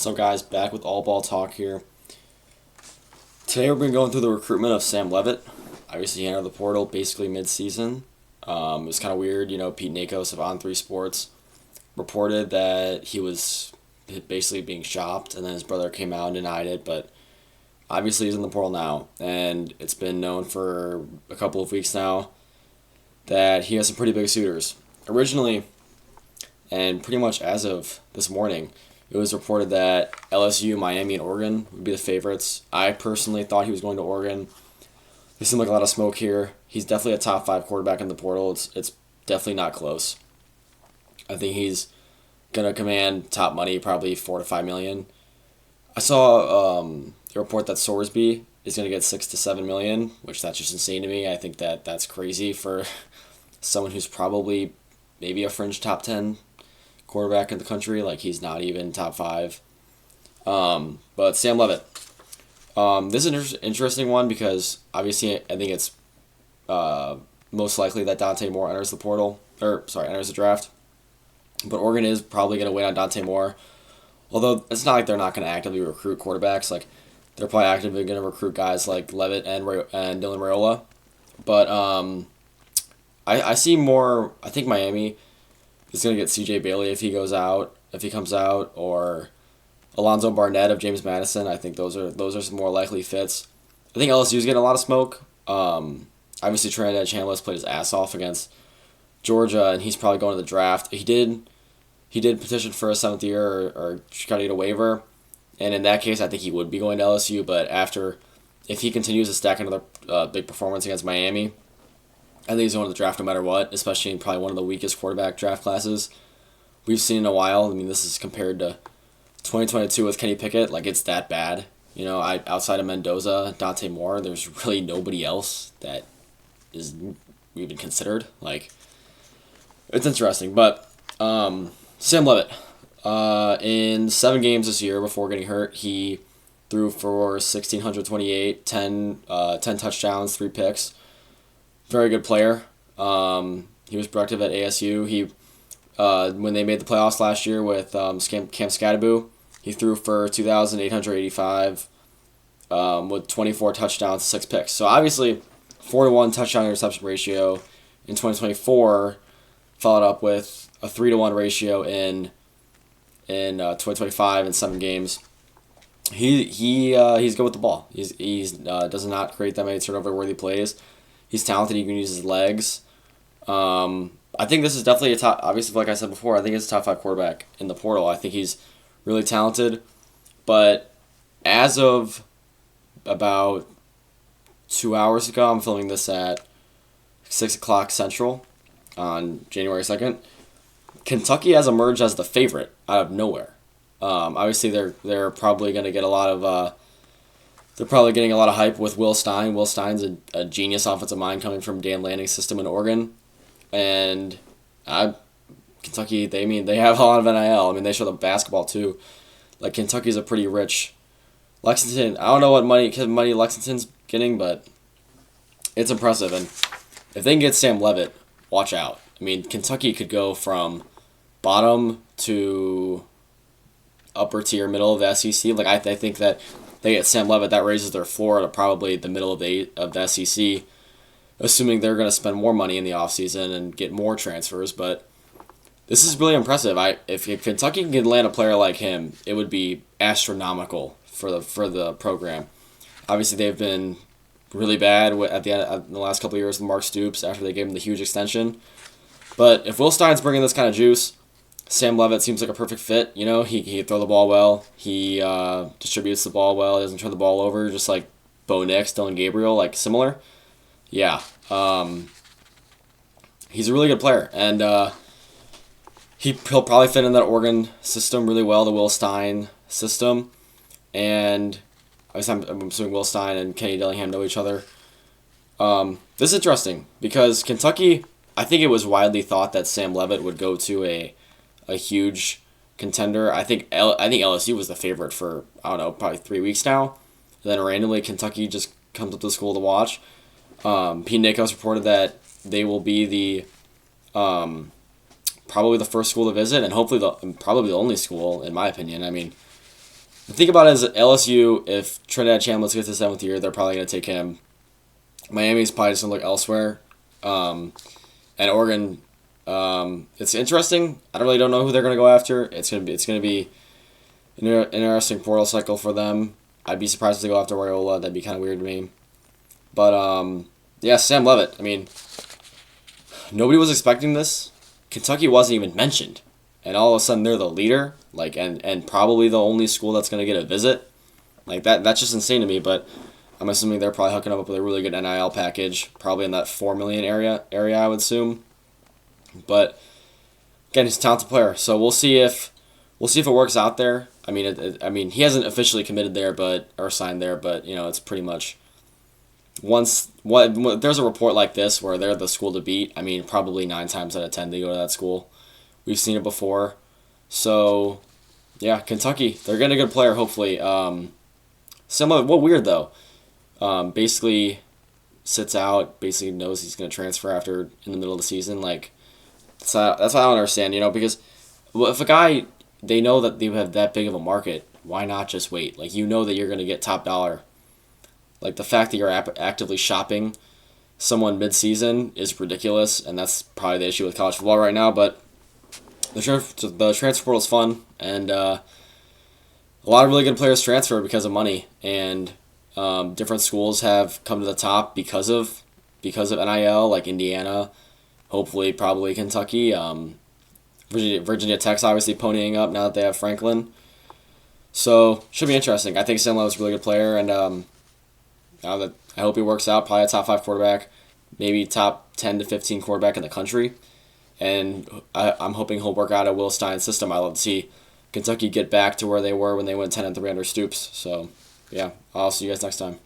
So guys, back with All Ball Talk here. Today we're going to be going through the recruitment of Sam Leavitt. Obviously he entered the portal basically mid-season. It was kind of weird, Pete Nakos of On3 Sports reported that he was basically being shopped, and then his brother came out and denied it, but obviously he's in the portal now, and it's been known for a couple of weeks now that he has some pretty big suitors. Originally, and pretty much as of this morning, it was reported that LSU, Miami, and Oregon would be the favorites. I personally thought he was going to Oregon. There seemed like a lot of smoke here. He's definitely a top 5 quarterback in the portal. It's definitely not close. I think he's gonna command top money, probably $4 to $5 million. I saw a report that Sorsby is gonna get $6 to $7 million, which that's just insane to me. I think that's crazy for someone who's probably maybe a fringe top 10 quarterback in the country. Like, he's not even top 5. But Sam Leavitt. This is an interesting one because obviously I think it's most likely that Dante Moore enters the draft. But Oregon is probably going to wait on Dante Moore. Although it's not like they're not going to actively recruit quarterbacks. Like, they're probably actively going to recruit guys like Leavitt and Dylan Raiola. But I see more. I think Miami is going to get C.J. Bailey if he comes out, or Alonzo Barnett of James Madison. I think those are some more likely fits. I think LSU's getting a lot of smoke. Obviously, Trinidad Chambliss played his ass off against Georgia, and he's probably going to the draft. He did petition for a 7th year or try to get a waiver, and in that case, I think he would be going to LSU. But if he continues to stack another big performance against Miami, I think he's going to the draft no matter what, especially in probably one of the weakest quarterback draft classes we've seen in a while. I mean, this is compared to 2022 with Kenny Pickett. Like, it's that bad. Outside of Mendoza, Dante Moore, there's really nobody else that is even considered. Like, it's interesting. But Sam Leavitt, in 7 games this year before getting hurt, he threw for 1,628, 10 touchdowns, 3 picks. Very good player. He was productive at ASU. He when they made the playoffs last year with Cam Scadaboo, he threw for 2,885 with 24 touchdowns, 6 picks. So obviously, 4-to-1 touchdown interception ratio in 2024, followed up with a 3-to-1 ratio in 2025 in 7 games. He's good with the ball. He's does not create that many turnover-worthy plays. He's talented. He can use his legs. I think this is definitely a top. Obviously, like I said before, I think it's a top 5 quarterback in the portal. I think he's really talented. But as of about 2 hours ago, I'm filming this at 6:00 Central on January 2nd. Kentucky has emerged as the favorite out of nowhere. Obviously, they're probably going to get a lot of. They're probably getting a lot of hype with Will Stein. Will Stein's a genius offensive mind coming from Dan Lanning's system in Oregon. And Kentucky, they have a lot of NIL. I mean, they show the basketball too. Like, Kentucky's a pretty rich. Lexington, I don't know what money Lexington's getting, but it's impressive. And if they can get Sam Leavitt, watch out. I mean, Kentucky could go from bottom to upper tier, middle of the SEC. Like, I think that they get Sam Leavitt, that raises their floor to probably the middle of the SEC, assuming they're going to spend more money in the offseason and get more transfers. But this is really impressive. If Kentucky can land a player like him, it would be astronomical for the program. Obviously, they've been really bad at the last couple of years with Mark Stoops after they gave him the huge extension. But if Will Stein's bringing this kind of juice, Sam Leavitt seems like a perfect fit. He can throw the ball well. He distributes the ball well. He doesn't turn the ball over, just like Bo Nix, Dylan Gabriel, like similar. Yeah. He's a really good player. And he'll probably fit in that Oregon system really well, the Will Stein system. And I'm assuming Will Stein and Kenny Dillingham know each other. This is interesting because Kentucky, I think it was widely thought that Sam Leavitt would go to a huge contender. I think LSU was the favorite for, I don't know, probably 3 weeks now. And then randomly Kentucky just comes up to the school to watch. Pete Nakos reported that they will be the probably the first school to visit, and hopefully probably the only school, in my opinion. I mean, The thing about it is that LSU, if Trinidad Chambliss gets the 7th year, they're probably going to take him. Miami's probably just going to look elsewhere. And Oregon, it's interesting. I don't know who they're going to go after. It's going to be an interesting portal cycle for them. I'd be surprised if they go after Loyola. That'd be kind of weird to me. But yeah, Sam Leavitt. I mean, nobody was expecting this. Kentucky wasn't even mentioned, and all of a sudden they're the leader. Like, and probably the only school that's going to get a visit. Like that. That's just insane to me. But I'm assuming they're probably hooking up with a really good NIL package, probably in that 4 million area. I would assume. But again, he's a talented player, so we'll see if it works out there. I mean, I mean, he hasn't officially committed there, or signed there, but it's pretty much there's a report like this where they're the school to beat. I mean, probably 9 times out of 10 they go to that school. We've seen it before, so yeah, Kentucky, they're getting a good player. Hopefully, similar. What weird though. Basically sits out. Basically knows he's going to transfer after in the middle of the season. Like that's what I don't understand. Because if a guy they know that they have that big of a market, why not just wait? Like that you're going to get top dollar. Like the fact that you're actively shopping someone mid-season is ridiculous, and that's probably the issue with college football right now. But the transfer portal is fun, and a lot of really good players transfer because of money, and different schools have come to the top because of NIL, like Indiana, hopefully probably Kentucky, Virginia Tech's obviously ponying up now that they have Franklin. So should be interesting. I think Sam Leavitt's a really good player, and I hope he works out. Probably a top 5 quarterback, maybe top 10 to 15 quarterback in the country, and I'm hoping he'll work out a Will Stein's system. I love to see Kentucky get back to where they were when they went 10-3 under Stoops. So yeah, I'll see you guys next time.